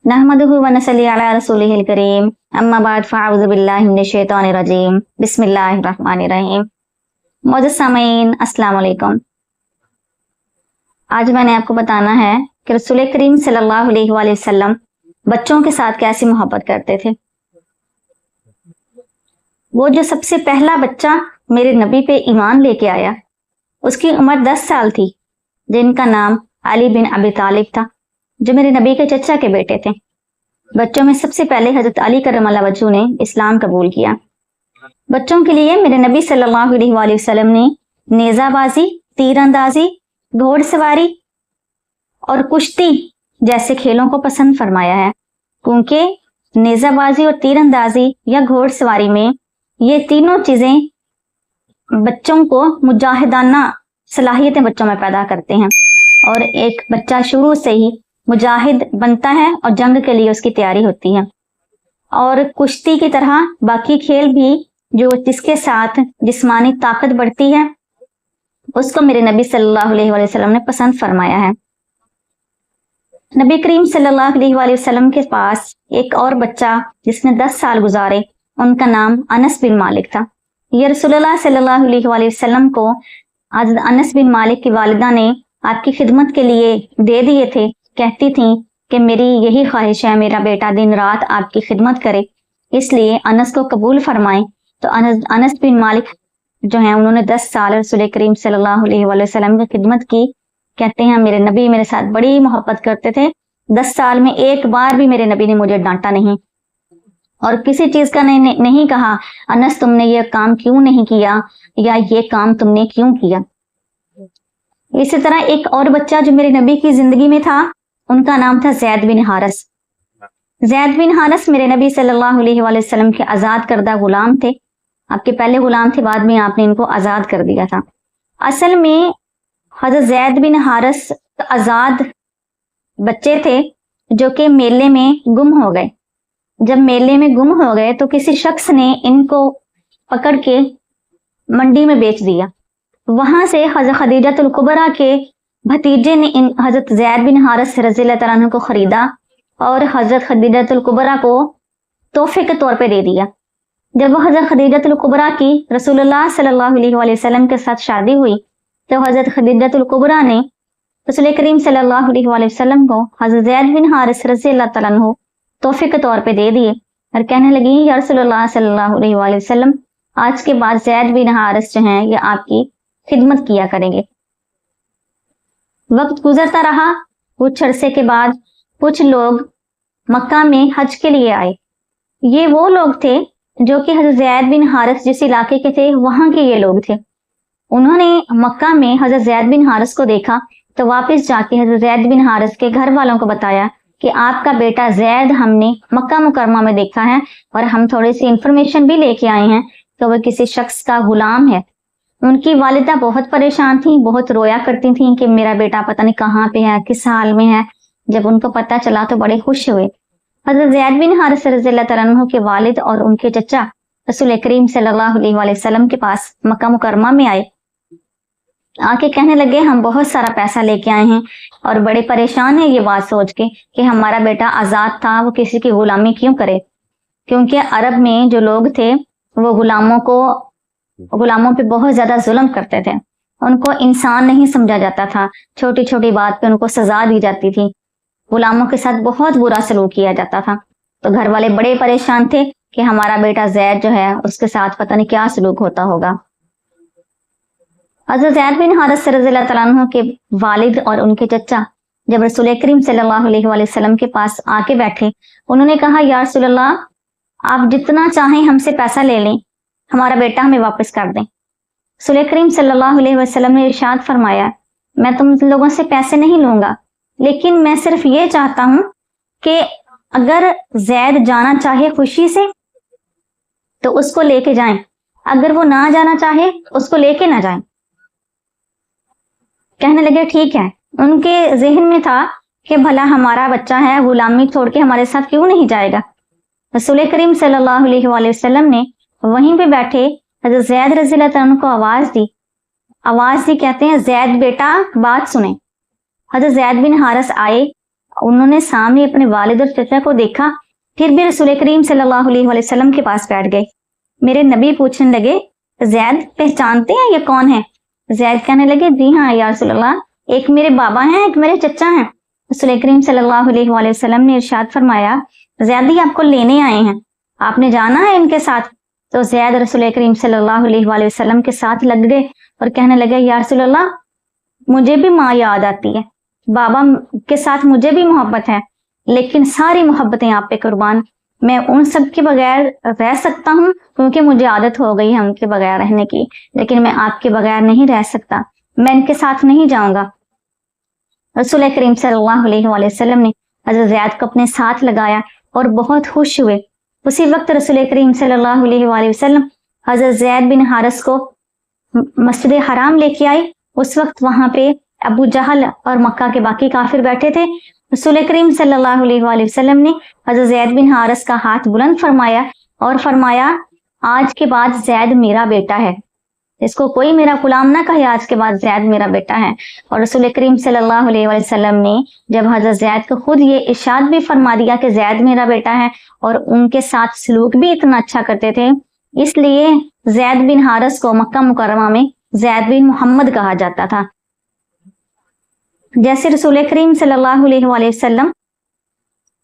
नहमदुहु व नसल्ली अला रसूलिहिल करीम अम्मा बाद फ़अऊज़ु बिल्लाहि मिनश शैतानिर रजीम बिस्मिल्लाहिर रहमानिर रहीम। मौजूद सामीन अस्सलाम वालेकुम। आज मैंने आपको बताना है कि रसूल करीम सल्लल्लाहु अलैहि वसल्लम बच्चों के साथ कैसी मोहब्बत करते थे। वो जो सबसे पहला बच्चा मेरे नबी पे ईमान लेके आया, उसकी उम्र 10 साल थी, जिनका नाम अली बिन अबी तालिब था, जो मेरे नबी के चचा के बेटे थे। बच्चों में सबसे पहले हजरत अली करमल्लाहु वजहू ने इस्लाम कबूल किया। बच्चों के लिए मेरे नबी सल्लल्लाहु अलैहि वसल्लम ने नेज़ाबाजी, तीरंदाजी, घोड़सवारी और कुश्ती जैसे खेलों को पसंद फरमाया है, क्योंकि नेज़ाबाजी और तीरंदाजी या घोड़सवारी में ये तीनों चीजें बच्चों को मुजाहिदाना सलाहियतें बच्चों में पैदा करते हैं और एक बच्चा शुरू से ही मुजाहिद बनता है और जंग के लिए उसकी तैयारी होती है। और कुश्ती की तरह बाकी खेल भी जो जिसके साथ जिस्मानी ताकत बढ़ती है, उसको मेरे नबी सल्लल्लाहु अलैहि वसल्लम ने पसंद फरमाया है। नबी करीम सल्लल्लाहु अलैहि वसल्लम के पास एक और बच्चा जिसने 10 साल गुजारे, उनका नाम अनस बिन मालिक था। ये रसूलुल्लाह सल्लल्लाहु अलैहि वसल्लम को हज़रत अनस बिन मालिक की वालिदा ने आपकी खिदमत के लिए दे दिए थे। कहती थी कि मेरी यही ख्वाहिश है, मेरा बेटा दिन रात आपकी खिदमत करे, इसलिए अनस को कबूल फरमाएं। तो अनस बिन मालिक जो है, उन्होंने 10 साल रसूल करीम सल्लल्लाहु अलैहि वसल्लम की खिदमत की। कहते हैं मेरे नबी मेरे साथ बड़ी मोहब्बत करते थे। 10 साल में एक बार भी मेरे नबी ने मुझे डांटा नहीं और किसी चीज का नहीं कहा, अनस तुमने ये काम क्यों नहीं किया या ये काम तुमने क्यों किया। इसी तरह एक और बच्चा जो मेरे नबी की जिंदगी में था, उनका नाम था ज़ैद बिन हारिस। ज़ैद बिन हारिस मेरे नबी सल्लल्लाहु अलैहि वसल्लम के आजाद करदा गुलाम थे। आपके पहले गुलाम थे, बाद में आपने इनको आजाद कर दिया था। असल में हज़रत ज़ैद बिन हारिस आजाद बच्चे थे जो कि मेले में गुम हो गए। जब मेले में गुम हो गए तो किसी शख्स ने इनको पकड़ के मंडी में बेच दिया। वहां से हज़रत खदीजतुल कुबरा के भतीजे ने इन हज़रत ज़ैद बिन हारिस रज़ियल्लाहु तआला अन्हु को खरीदा और हज़रत खदीजतुल कुबरा को तोहफे के तौर पे दे दिया। जब वो हज़रत खदीजतुल कुबरा की रसूलुल्लाह सल्लल्लाहु अलैहि वसल्लम के साथ शादी हुई, तो हज़रत खदीजतुल कुबरा ने रसूल करीम सल्लल्लाहु अलैहि वसल्लम को हज़रत ज़ैद बिन हारिस रज़ियल्लाहु तआला अन्हु तोहफे के तौर पे दे दिए और कहने लगी, या रसूलुल्लाह सल्लल्लाहु अलैहि वसल्लम, आज के बाद ज़ैद बिन हारिस जो हैं ये आपकी खिदमत किया करेंगे। वक्त गुजरता रहा। कुछ अरसे के बाद कुछ लोग मक्का में हज के लिए आए। ये वो लोग थे जो कि हज़रत ज़ैद बिन हारिस जिस इलाके के थे, वहां के ये लोग थे। उन्होंने मक्का में हज़रत ज़ैद बिन हारिस को देखा तो वापस जाके हज़रत ज़ैद बिन हारिस के घर वालों को बताया कि आपका बेटा ज़ैद हमने मक्का मुकरमा में देखा है और हम थोड़ी सी इंफॉर्मेशन भी लेके आए हैं, तो वह किसी शख्स का गुलाम है। उनकी वालिदा बहुत परेशान थी, बहुत रोया करती थी कि मेरा बेटा पता नहीं कहाँ पे है, किस हाल में है। जब उनको पता चला तो बड़े खुश हुए। हज़रत ज़ैद बिन हारिस रज़ियल्लाहु तआला अन्हु के वालिद और उनके चचा रसूल करीम सल्लल्लाहु अलैहि वसल्लम के पास मक्का मुकरमा में आए। आके कहने लगे, हम बहुत सारा पैसा लेके आए हैं और बड़े परेशान हैं ये बात सोच के कि हमारा बेटा आजाद था, वो किसी की गुलामी क्यों करे। क्योंकि अरब में जो लोग थे वो गुलामों पे बहुत ज्यादा जुल्म करते थे, उनको इंसान नहीं समझा जाता था, छोटी छोटी बात पे उनको सजा दी जाती थी, गुलामों के साथ बहुत बुरा सलूक किया जाता था। तो घर वाले बड़े परेशान थे कि हमारा बेटा ज़ैद जो है उसके साथ पता नहीं क्या सलूक होता होगा। हज़रत ज़ैद बिन हारिस रज़ियल्लाहु तआला अन्हु के वालिद और उनके चचा जब रसूल करीम सल्लल्लाहु अलैहि वसल्लम के पास आके बैठे, उन्होंने कहा, या रसूलल्लाह, आप जितना चाहें हमसे पैसा ले लें, हमारा बेटा हमें वापस कर दें। रसूल करीम सल्लल्लाहु अलैहि वसल्लम ने इरशाद फरमाया, मैं तुम लोगों से पैसे नहीं लूंगा, लेकिन मैं सिर्फ ये चाहता हूं कि अगर ज़ैद जाना चाहे खुशी से तो उसको लेके जाएं, अगर वो ना जाना चाहे उसको लेके ना जाएं। कहने लगे ठीक है। उनके जहन में था कि भला हमारा बच्चा है, गुलामी छोड़ के हमारे साथ क्यों नहीं जाएगा। रसूल करीम सल्लल्लाहु अलैहि वसल्लम ने वहीं पे बैठे हज़रत ज़ैद रज़ियल्लाहु अन्हु को आवाज दी। कहते हैं, ज़ैद बेटा बात सुने। हज़रत ज़ैद बिन हारिस आए उन्होंने सामने अपने वालिद और चचा को देखा, फिर भी रसूल करीम सल्लल्लाहु अलैहि वसल्लम के पास बैठ गए। मेरे नबी पूछने लगे, जैद पहचानते हैं ये कौन है? जैद कहने लगे, जी हाँ या रसूल अल्लाह, एक मेरे बाबा हैं, एक मेरे चचा हैं। रसूल करीम सल्लल्लाहु अलैहि वसल्लम ने इरशाद फरमाया, जैद ही आपको लेने आए हैं, आपने जाना है इनके साथ। तो जैद रसूल करीम सल्लल्लाहु अलैहि वसल्लम के साथ लग गए और कहने लगे, या रसूल अल्लाह, मुझे भी माँ याद आती है, बाबा के साथ मुझे भी मोहब्बत है, लेकिन सारी मोहब्बतें आप पे कुर्बान, मैं उन सब के बगैर रह सकता हूँ क्योंकि मुझे आदत हो गई है उनके बगैर रहने की, लेकिन मैं आपके बगैर नहीं रह सकता, मैं इनके साथ नहीं जाऊंगा। रसूल करीम सल्लल्लाहु अलैहि वसल्लम ने हज़रत ज़ैद को अपने साथ लगाया और बहुत खुश हुए। उसी वक्त रसूल करीम सल्लल्लाहु अलैहि वसल्लम हज़रत ज़ैद बिन हारिस को मस्जिद हराम लेके आए। उस वक्त वहां पे अबू जहल और मक्का के बाकी काफिर बैठे थे। रसूल करीम सल्लल्लाहु अलैहि वसल्लम ने हज़रत ज़ैद बिन हारिस का हाथ बुलंद फरमाया और फरमाया, आज के बाद ज़ैद मेरा बेटा है, इसको कोई मेरा गुलाम ना कहे, आज के बाद ज़ैद मेरा बेटा है। और रसूल करीम सल्लल्लाहु अलैहि वसल्लम ने जब हज़रत ज़ैद को खुद ये इरशाद भी फरमा दिया कि ज़ैद मेरा बेटा है और उनके साथ सलूक भी इतना अच्छा करते थे, इसलिए ज़ैद बिन हारिस को मक्का मुकर्रमा में ज़ैद बिन मोहम्मद कहा जाता था। जैसे रसूल करीम सल्लल्लाहु अलैहि वसल्लम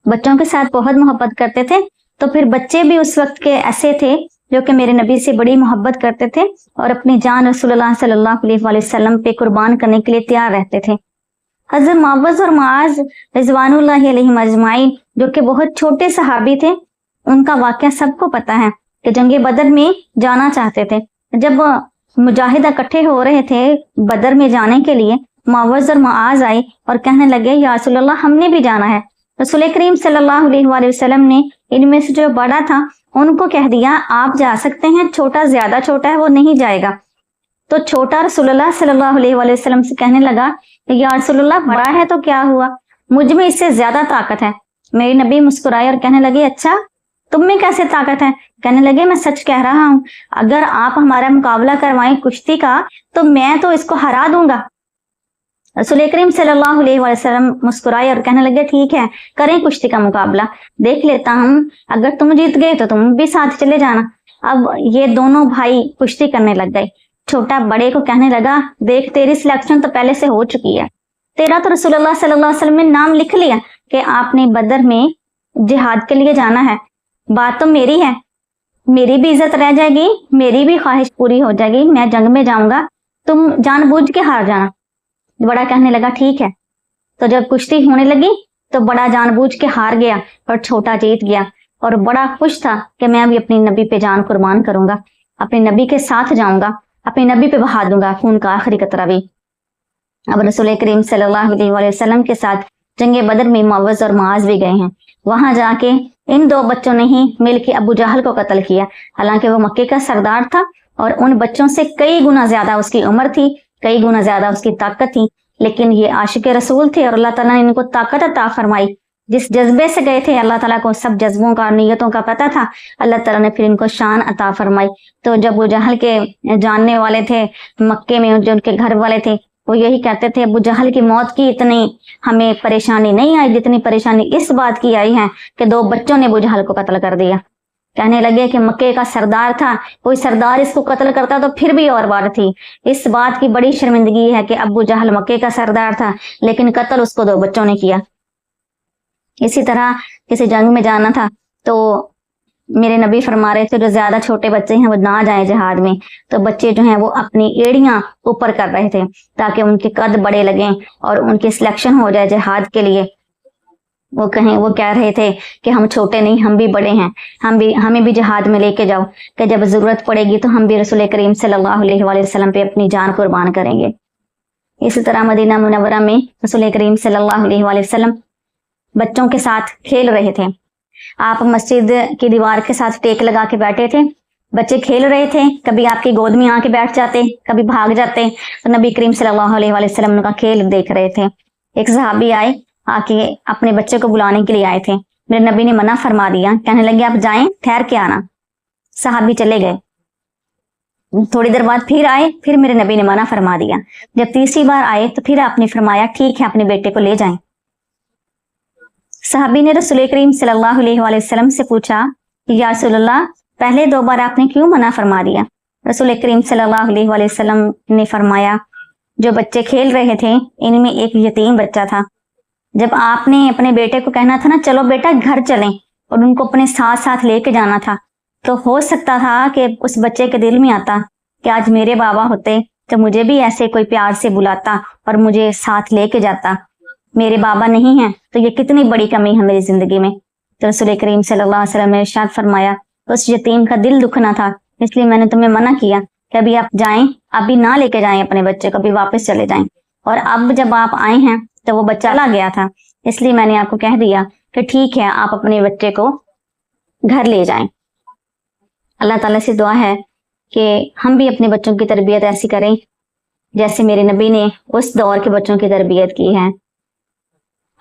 बच्चों के साथ बहुत मोहब्बत करते थे, तो फिर बच्चे भी उस वक्त के ऐसे थे जो कि मेरे नबी से बड़ी मोहब्बत करते थे और अपनी जान रसूलुल्लाह सल्लल्लाहु अलैहि वसल्लम पे कुर्बान करने के लिए तैयार रहते थे। हज़रत मुअव्वज़ और मुआज़ रिज़वानुल्लाहि अलैहिम अजमाइन, जो कि बहुत छोटे सहाबी थे, उनका वाक़या सबको पता है कि जंगे बदर में जाना चाहते थे। जब मुजाहिद इकट्ठे हो रहे थे बदर में जाने के लिए, मुअव्वज़ और मुआज़ आए और कहने लगे, या रसूलल्लाह, हमने भी जाना है। रसूल करीम सल्लल्लाहु अलैहि वसल्लम ने इनमें से जो बड़ा था उनको कह दिया, आप जा सकते हैं, छोटा ज्यादा छोटा है वो नहीं जाएगा। तो छोटा रसूलुल्लाह सल्लल्लाहु अलैहि वसल्लम से कहने लगा, या रसूलुल्लाह, बड़ा है तो क्या हुआ, मुझ में इससे ज्यादा ताकत है। मेरे नबी मुस्कुराए और कहने लगे, अच्छा तुम में कैसे ताकत है? कहने लगे, मैं सच कह रहा हूँ, अगर आप हमारा मुकाबला करवाएं कुश्ती का तो मैं तो इसको हरा दूंगा। रसूल करीम सल्लल्लाहु अलैहि वसल्लम मुस्कुराए और कहने लगे, ठीक है, करें कुश्ती का मुकाबला, देख लेता हूँ, अगर तुम जीत गए तो तुम भी साथ चले जाना। अब ये दोनों भाई कुश्ती करने लग गए। छोटा बड़े को कहने लगा, देख तेरी सिलेक्शन तो पहले से हो चुकी है, तेरा तो रसूलुल्लाह सल्लल्लाहु अलैहि वसल्लम ने नाम लिख लिया कि आपने बदर में जिहाद के लिए जाना है, बात तो मेरी है, मेरी भी इज्जत रह जाएगी, मेरी भी ख्वाहिश पूरी हो जाएगी, मैं जंग में जाऊंगा, तुम जानबूझ के हार जाना। बड़ा कहने लगा, ठीक है। तो जब कुश्ती होने लगी तो बड़ा जानबूझ के हार गया और छोटा जीत गया, और बड़ा खुश था कि मैं भी अपनी नबी पे जान कुर्बान करूंगा, अपने नबी के साथ जाऊंगा, अपने नबी पे बहा दूंगा खून का आखिरी कतरा भी। अब रसूल करीम सल्लल्लाहु अलैहि वसल्लम के साथ जंगे बदर में मुअव्वज़ और मुआज़ भी गए हैं। वहां जाके इन दो बच्चों ने ही मिलकर अबू जहल को कत्ल किया। हालांकि वो मक्के का सरदार था और उन बच्चों से कई गुना ज्यादा उसकी उम्र थी, कई गुना ज्यादा उसकी ताकत थी, लेकिन ये आशिक रसूल थे और अल्लाह ताला ने इनको ताकत अता फरमाई। जिस जज्बे से गए थे, अल्लाह ताला को सब जज्बों का और नीयतों का पता था, अल्लाह ताला ने फिर इनको शान अता फरमाई। तो जब अबू जहल के जानने वाले थे मक्के में, जो उनके घर वाले थे, वो यही कहते थे, अबू जहल की मौत की इतनी हमें परेशानी नहीं आई जितनी परेशानी इस बात की आई है कि दो बच्चों ने अबू जहल को कत्ल कर दिया। कहने लगे कि मक्के का सरदार था, कोई सरदार इसको कत्ल करता तो फिर भी और बात थी, इस बात की बड़ी शर्मिंदगी है कि अबू जहल मक्के का सरदार था लेकिन कत्ल उसको दो बच्चों ने किया। इसी तरह किसी जंग में जाना था तो मेरे नबी फरमा रहे थे, जो ज्यादा छोटे बच्चे हैं वो ना जाएं जिहाद में। तो बच्चे जो हैं वो अपनी एड़ियां ऊपर कर रहे थे ताकि उनके कद बड़े लगें और उनकी सिलेक्शन हो जाए जिहाद के लिए। वो कह रहे थे कि हम छोटे नहीं, हम भी बड़े हैं, हमें भी जिहाद में लेके जाओ, कि जब जरूरत पड़ेगी तो हम भी रसूल करीम सल्लल्लाहु अलैहि वसल्लम पे अपनी जान कुर्बान करेंगे। इसी तरह मदीना मुनव्वरा में रसूल करीम सल्लल्लाहु अलैहि वसल्लम बच्चों के साथ खेल रहे थे। आप मस्जिद की दीवार के साथ टेक लगा के बैठे थे, बच्चे खेल रहे थे, कभी आपकी गोद में आके बैठ जाते, कभी भाग जाते। तो नबी करीम सल्लल्लाहु अलैहि वसल्लम उनका खेल देख रहे थे। एक सहाबी आए, आके अपने बच्चे को बुलाने के लिए आए थे। मेरे नबी ने मना फरमा दिया, कहने लगे आप जाएं, ठहर के आना। सहाबी चले गए। थोड़ी देर बाद फिर आए, फिर मेरे नबी ने मना फरमा दिया। जब तीसरी बार आए तो फिर आपने फरमाया, ठीक है, अपने बेटे को ले जाएं। صحابی نے رسول کریم صلی اللہ علیہ وآلہ وسلم سے پوچھا کہ یا رسول اللہ پہلے 2 بار آپ نے کیوں منع فرما دیا؟ رسول کریم صلی اللہ علیہ وآلہ وسلم نے فرمایا جو بچے کھیل رہے تھے ان میں ایک یتیم بچہ تھا. جب آپ نے اپنے بیٹے کو کہنا تھا نا چلو بیٹا گھر چلیں اور ان کو اپنے ساتھ ساتھ لے کے جانا تھا تو ہو سکتا تھا کہ اس بچے کے دل میں آتا کہ آج میرے بابا ہوتے تو مجھے بھی ایسے کوئی پیار سے بلاتا اور مجھے ساتھ لے کے جاتا. میرے بابا نہیں ہیں تو یہ کتنی بڑی کمی ہے میری زندگی میں. تو رسول کریم صلی اللہ علیہ وسلم نے ارشاد فرمایا اس یتیم کا دل دکھنا تھا اس لیے میں نے تمہیں منع کیا کہ ابھی آپ جائیں ابھی نہ لے کے جائیں اپنے بچے کو, ابھی واپس چلے جائیں. اور اب جب آپ آئے ہیں تو وہ بچہ چلا گیا تھا اس لیے میں نے آپ کو کہہ دیا کہ ٹھیک ہے آپ اپنے بچے کو گھر لے جائیں. اللہ تعالیٰ سے دعا ہے کہ ہم بھی اپنے بچوں کی تربیت ایسی کریں جیسے میرے نبی نے اس دور کے بچوں کی تربیت کی ہے.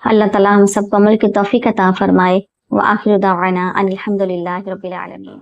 اللہ تعالیٰ ہم سب کو عمل کی توفیق عطا فرمائے. وآخر دعوانا ان الحمد للہ رب العالمین.